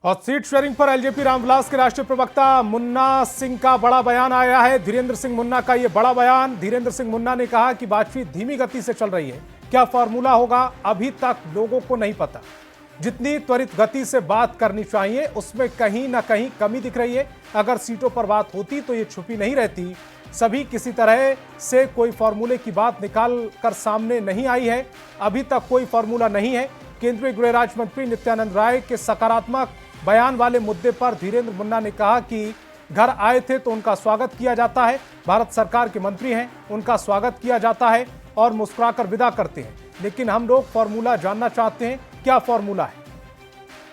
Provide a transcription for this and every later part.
और seat sharing पर LJP Ramvilas के राष्ट्रीय प्रवक्ता मुन्ना सिंह का बड़ा बयान आया है। धीरेन्द्र सिंह मुन्ना का यह बड़ा बयान। धीरेन्द्र सिंह मुन्ना ने कहा कि बातचीत धीमी गति से चल रही है। क्या फॉर्मूला होगा अभी तक लोगों को नहीं पता। जितनी त्वरित गति से बात करनी चाहिए उसमें कहीं ना कहीं कमी दिख रही है। अगर सीटों पर बात होती तो ये छुपी नहीं रहती। सभी किसी तरह से कोई फॉर्मूले की बात निकाल कर सामने नहीं आई है। अभी तक कोई फॉर्मूला नहीं है। केंद्रीय गृह राज्य मंत्री नित्यानंद राय के सकारात्मक बयान वाले मुद्दे पर धीरेन्द्र मुन्ना ने कहा कि घर आए थे तो उनका स्वागत किया जाता है। भारत सरकार के मंत्री हैं, उनका स्वागत किया जाता है और मुस्कुराकर विदा करते हैं। लेकिन हम लोग फॉर्मूला जानना चाहते हैं, क्या फॉर्मूला है।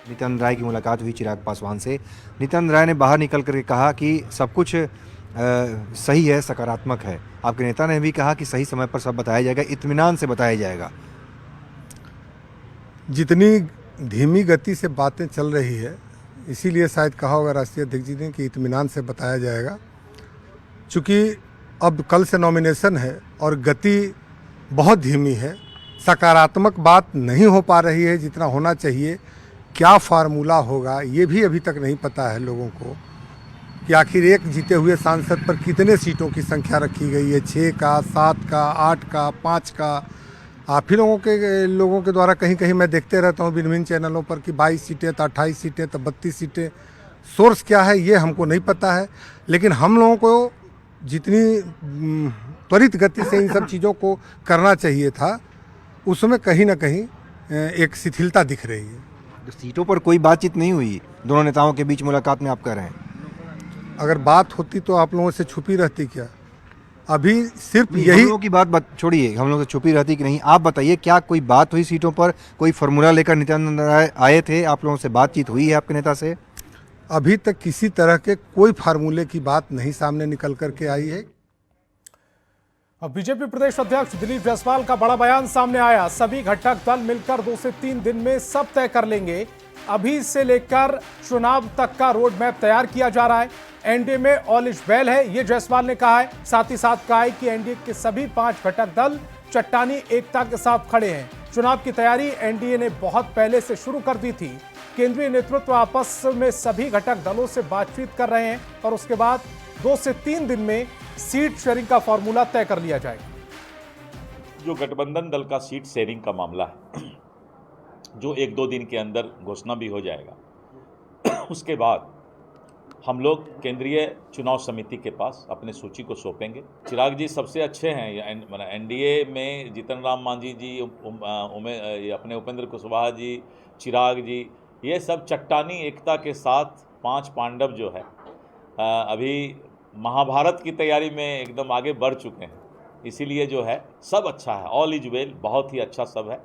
नित्यानंद राय की मुलाकात हुई चिराग पासवान से। नित्यानंद राय ने बाहर निकल करके कहा कि सब कुछ सही है, सकारात्मक है। आपके नेता ने भी कहा कि सही समय पर सब बताया जाएगा, इत्मीनान से बताया जाएगा। जितनी धीमी गति से बातें चल रही है, इसीलिए शायद कहा होगा राष्ट्रीय अध्यक्ष जी ने कि इत्मीनान से बताया जाएगा। चूँकि अब कल से नॉमिनेशन है और गति बहुत धीमी है, सकारात्मक बात नहीं हो पा रही है जितना होना चाहिए। क्या फार्मूला होगा ये भी अभी तक नहीं पता है लोगों को कि आखिर एक जीते हुए सांसद पर कितने सीटों की संख्या रखी गई है। 6 का, 7 का, 8 का, 5 का। आप ही लोगों के द्वारा कहीं कहीं मैं देखते रहता हूँ भिन्न भिन्न चैनलों पर कि 22 सीटें तो 28 सीटें तो 32 सीटें। सोर्स क्या है ये हमको नहीं पता है, लेकिन हम लोगों को जितनी त्वरित गति से इन सब चीज़ों को करना चाहिए था उसमें कहीं ना कहीं एक शिथिलता दिख रही है। तो सीटों पर कोई बातचीत नहीं हुई दोनों नेताओं के बीच मुलाकात में, आप कह रहे हैं। अगर बात होती तो आप लोगों से छुपी रहती क्या। अभी सिर्फ यही हम लोगों की बात छोड़िए, हम लोगों से छुपी रहती कि नहीं। आप बताइए, क्या कोई बात हुई सीटों पर, कोई फॉर्मूला लेकर नित्यानंद राय आए थे, आप लोगों से बातचीत हुई है आपके नेता से? अभी तक किसी तरह के कोई फार्मूले की बात नहीं सामने निकल करके आई है। अब बीजेपी प्रदेश अध्यक्ष दिलीप जायसवाल का बड़ा बयान सामने आया। सभी घटक दल मिलकर 2 से 3 दिन में सब तय कर लेंगे। अभी से लेकर चुनाव तक का रोड मैप तैयार किया जा रहा है। एनडीए में ऑल इज वेल है, ये जायसवाल ने कहा है। साथ ही साथ कहा है कि एनडीए के सभी 5 घटक दल चट्टानी एकता के साथ खड़े हैं। चुनाव की तैयारी एनडीए ने बहुत पहले से शुरू कर दी थी। केंद्रीय नेतृत्व आपस में सभी घटक दलों से बातचीत कर रहे हैं और उसके बाद 2 से 3 दिन में सीट शेयरिंग का फॉर्मूला तय कर लिया जाएगा। जो गठबंधन दल का सीट शेयरिंग का मामला है, जो 1-2 दिन के अंदर घोषणा भी हो जाएगा, उसके बाद हम लोग केंद्रीय चुनाव समिति के पास अपने सूची को सौंपेंगे। चिराग जी सबसे अच्छे हैं एनडीए में। जीतन राम मांझी जी, अपने उपेंद्र कुशवाहा जी, चिराग जी, ये सब चट्टानी एकता के साथ 5 पांडव जो है अभी महाभारत की तैयारी में एकदम आगे बढ़ चुके हैं। इसीलिए जो है सब अच्छा है, ऑल इज वेल, बहुत ही अच्छा सब है।